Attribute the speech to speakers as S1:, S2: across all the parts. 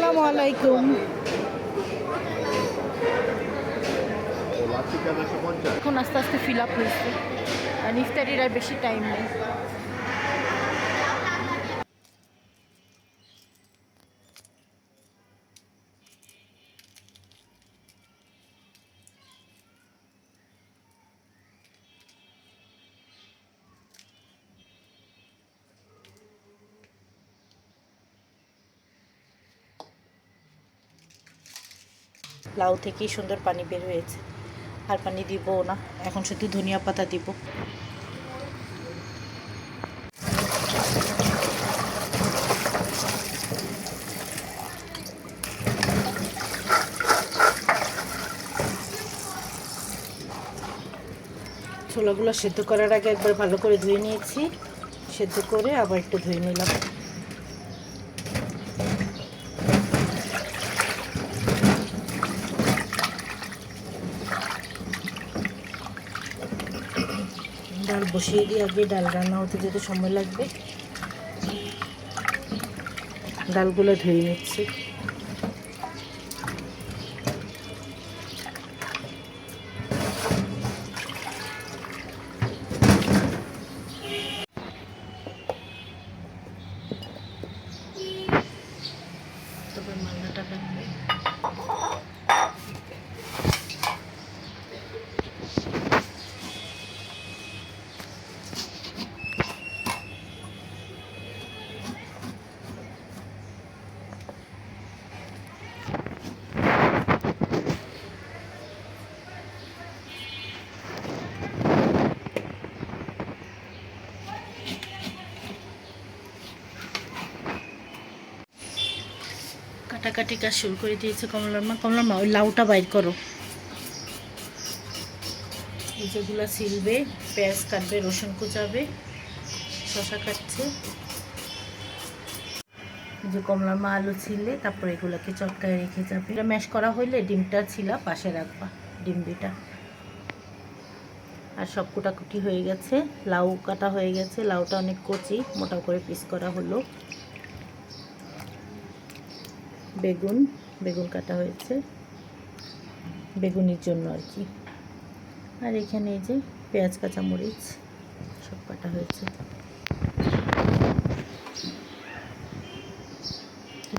S1: আসসালামু আলাইকুম। এখন আস্তে আস্তে ফিল আপ হয়েছে, আর ইফতারির আর বেশি টাইম নেই। লাউ থেকেই সুন্দর পানি বের হয়েছে, আর পানি দিব না, এখন শুধু ধনিয়া পাতা দিব। ছোলাগুলো সেদ্ধ করার আগে একবার ভালো করে ধুয়ে নিয়েছি, সেদ্ধ করে আবার একটু ধুয়ে নিলাম। ডাল বসিয়ে দিয়ে আগে ডাল রান্না হতে যেতে সময় লাগবে, ডালগুলো ধুয়ে নিচ্ছি। তবে মাল্লাটা লাগবে। কাটাকাটি কাজ শুরু করে দিয়েছে কমলার মা ওই লাউটা বাইর করো। এই যেগুলো ছিলবে, পেঁয়াজ কাটবে, রসুন কুচাবে, শসা কাটছে। যে কমলার মা আলু ছিলে, তারপর এগুলোকে চটকায় রেখে যাবে। এটা ম্যাশ করা হইলে ডিমটা ছিলা পাশে রাখবা, ডিম দুইটা। আর সব কুটাকুটি হয়ে গেছে, লাউ কাটা হয়ে গেছে, লাউটা অনেক কচি, মোটা করে পিস করা হলো। বেগুন কাটা হয়েছে বেগুনির জন্য আর কি। আর এখানে এই যে পেঁয়াজ কাঁচামরিচ সব কাটা হয়েছে।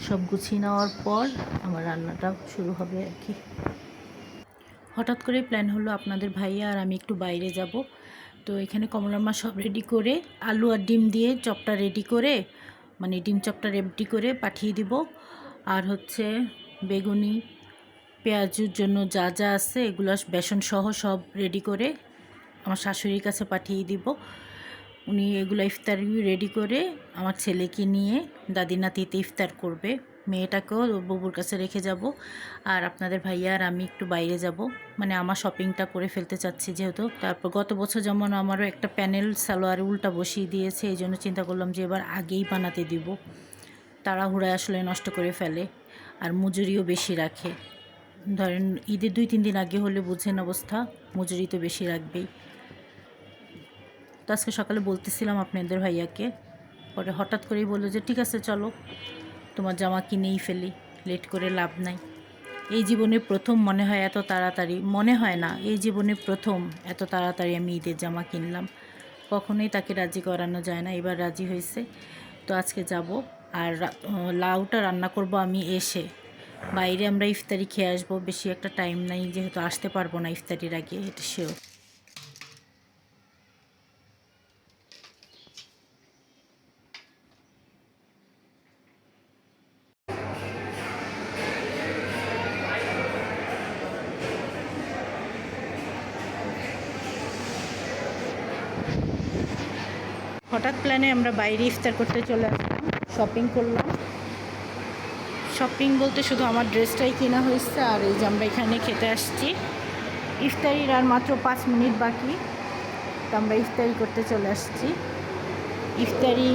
S1: সব গুছিয়ে নেওয়ার পর আমার রান্নাটা শুরু হবে আর কি। হঠাৎ করে প্ল্যান হলো আপনাদের ভাইয়া আর আমি একটু বাইরে যাব। তো এখানে কমলার মা সব রেডি করে, আলু আর ডিম দিয়ে চপটা রেডি করে, মানে ডিম চপটা রেডি করে পাঠিয়ে দিব। আর হচ্ছে বেগুনি, পেঁয়াজুর জন্য যা যা আছে এগুলো বেসন সহ সব রেডি করে আমার শাশুড়ির কাছে পাঠিয়ে দিব। উনি এগুলো ইফতার রেডি করে আমার ছেলেকে নিয়ে দাদি নাতিতে ইফতার করবে। মেয়েটাকেও বাবুর কাছে রেখে যাব। আর আপনাদের ভাইয়া আর আমি একটু বাইরে যাব, মানে আমার শপিংটা করে ফেলতে চাচ্ছি যেহেতু। তারপর গত বছর যেমন আমারও একটা প্যানেল সালোয়ার উল্টা বসিয়ে দিয়েছে, এই জন্য চিন্তা করলাম যে এবার আগেই বানাতে দিব। তাড়াহুড়ায় আসলে নষ্ট করে ফেলে, আর মজুরিও বেশি রাখে। ধরেন ঈদের 2-3 দিন আগে হলে বুঝেন অবস্থা, মজুরি তো বেশি রাখবেই। তো আজকে সকালে বলতেছিলাম আপনাদের ভাইয়াকে, পরে হঠাৎ করেই বললো যে ঠিক আছে চলো তোমার জামা কিনেই ফেলি, লেট করে লাভ নাই। এই জীবনে প্রথম মনে হয় এত তাড়াতাড়ি, মনে হয় না, এই জীবনে প্রথম এত তাড়াতাড়ি আমি ঈদের জামা কিনলাম। কখনোই তাকে রাজি করানো যায় না, এবার রাজি হয়েছে। তো আজকে যাব। আর লাউটা রান্না করব আমি এসে। বাইরে আমরা ইফতারি খেয়ে আসবো, বেশি একটা টাইম নাই, যেহেতু আসতে পারবো না ইফতারির আগে, এটা শিওর। হঠাৎ প্ল্যানে আমরা বাইরে ইফতার করতে চলে আসলাম, শপিং করলাম। শপিং বলতে শুধু আমার ড্রেসটাই কেনা হয়েছে, আর এই যে আমরা এখানে খেতে আসছি। ইফতারির আর মাত্র 5 মিনিট বাকি, তো আমরা ইফতারি করতে চলে আসছি। ইফতারি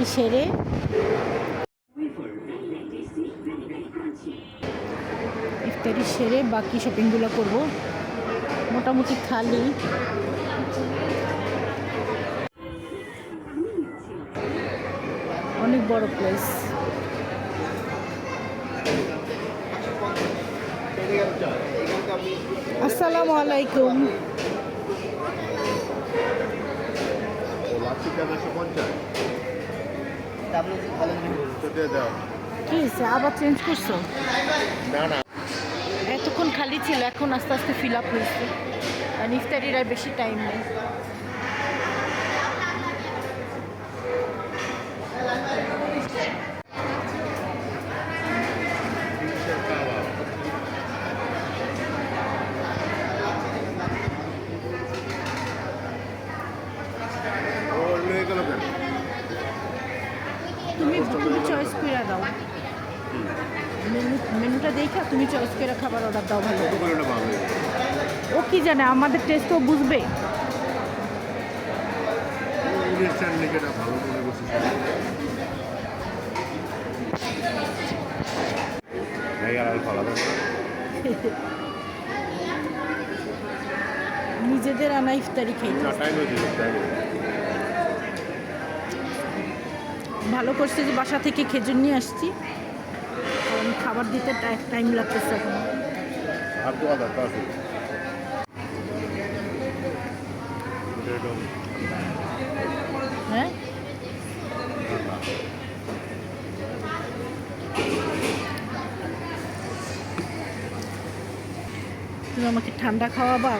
S1: সেরে বাকি শপিংগুলো করব। মোটামুটি খালি। অনেক বড় প্লেস। আসসালামু আলাইকুম। কি হয়েছে, আবার চেঞ্জ করছো?
S2: না
S1: এতক্ষণ খালি ছিল, এখন আস্তে আস্তে ফিল আপ হয়েছে। আর ইফতারির আর বেশি টাইম নেই। তুমি তুমি চয়েস করে দাও, মেনুটা দেখে তুমি চয়েস করে খাবার অর্ডার দাও। ভালো, ও কি জানে আমাদের টেস্ট ও বুঝবে। নিজেদের আনা ইফতারি খেয়ে ভালো করছে যে বাসা থেকে খেজুর নিয়ে আসছি, কারণ খাবার দিতে টাইম লাগতেছে এখন। হ্যাঁ, তুমি আমাকে ঠান্ডা খাওয়াবা।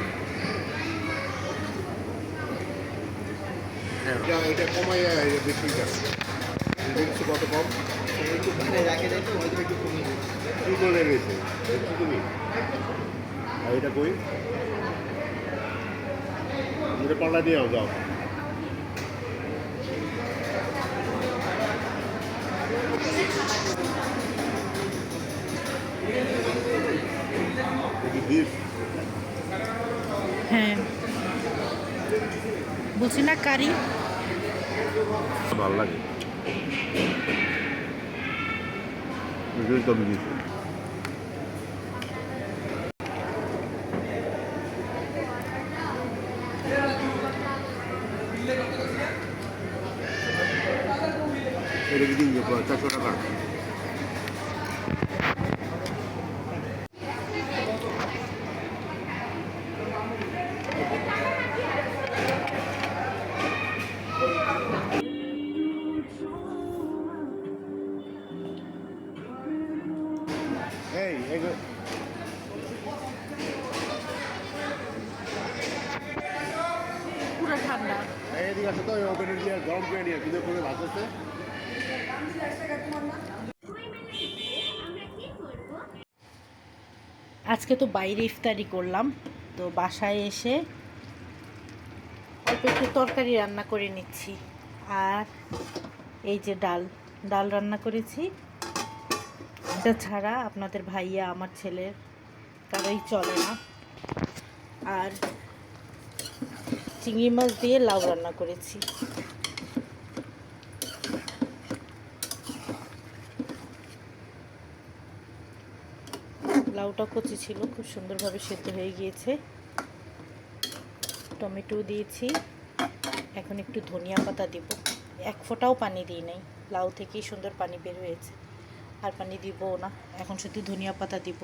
S2: এটা কমাইয়া বেশি কত কম কি করে গেছে তুমি? আর এটা কই এটা পাল্লা দিয়ে যাও।
S1: হ্যাঁ, বলছি না কারি
S2: ভালো লাগে। এটা কি 400 টাকা? এই
S1: পুরো ঠান্ডা।
S2: এদিকে আসো তো, ওপেনের দিয়ে গরম করে নিয়ে কিন্তু করে ভাত করতে।
S1: আজকে তো বাইরে ইফতারি করলাম, তো বাসায় এসে অল্প একটু তরকারি রান্না করে নিচ্ছি। আর এই যে ডাল ডাল রান্না করেছি। এটা ছাড়া আপনাদের ভাইয়া আমার ছেলের কারোই চলে না। আর চিংড়ি মাছ দিয়ে লাউ রান্না করেছি। লাউটা কচি ছিল, খুব সুন্দরভাবে সেদ্ধ হয়ে গিয়েছে। টমেটো দিয়েছি, এখন একটু ধনিয়া পাতা দিব। এক ফোঁটাও পানি দিই নাই, লাউ থেকেই সুন্দর পানি বের হয়েছে। আর পানি দিব না, এখন শুধু ধনিয়া পাতা দিব।